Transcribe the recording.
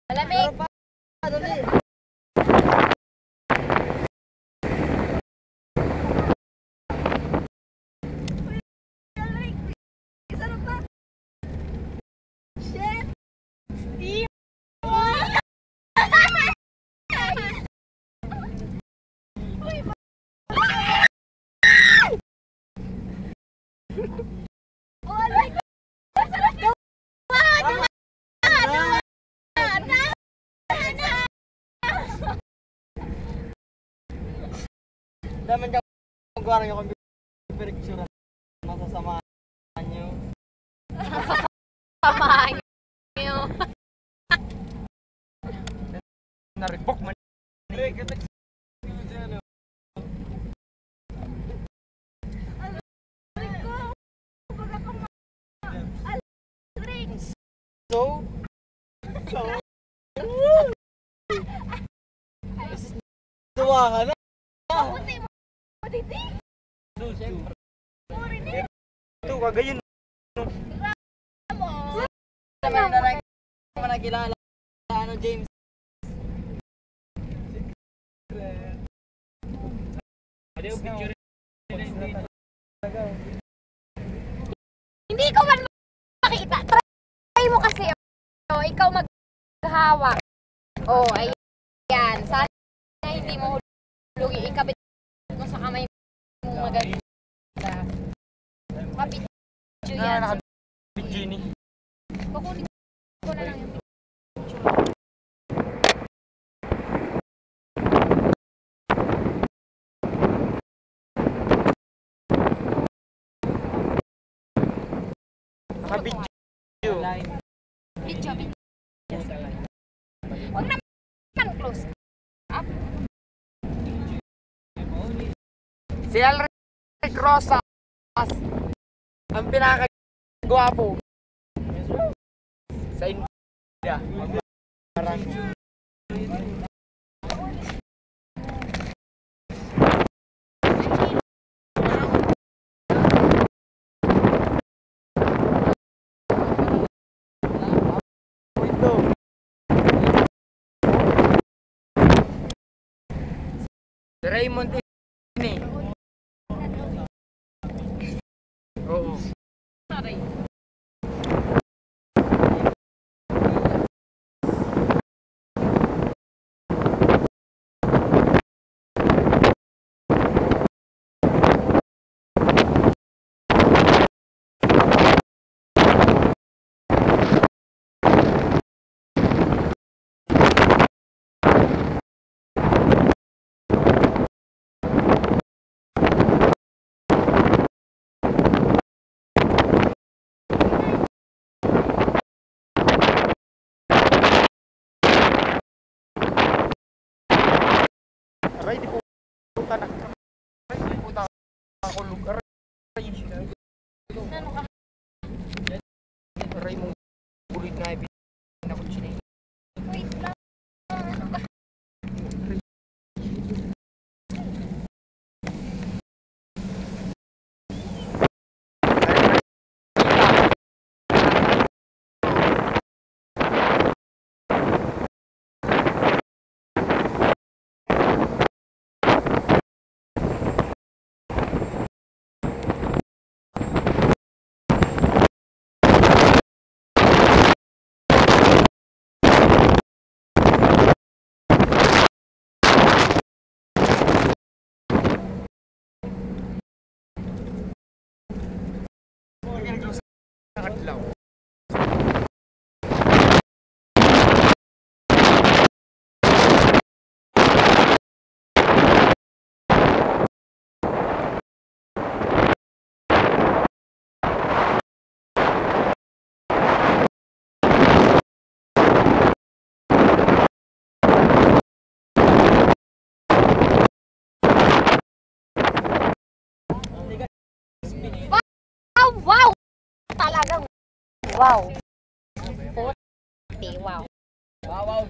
Malamig. Daman ka magwarang yung picture masasamahan nyo. Samahan nyo. Naribok man. So, tuwa ka na. Ito, kagayon. Naman na lang nakilala ano, James. Hindi ko man makita. Try mo kasi. Oh, ikaw maghawak. Oh, ayan. Sana hindi mo hulugi. Ikabit mo sa kamay mo maganda. Kapityo yan. Nakabidyo ni. Kukunin ko na lang yung picture. Nakabidyo. Video. Huwag naman close up. Si Alric Rosas, ang pinakagwapo sa India. Parang Raymond ini. Oo. Aray, di po ka na. Aray, di po ako lugar. Ano ka? Aray mong bulit na ibig ako chinay. Wait lang. Nakadlaw. Wow! Talagang wow. Puti, wow. Wow,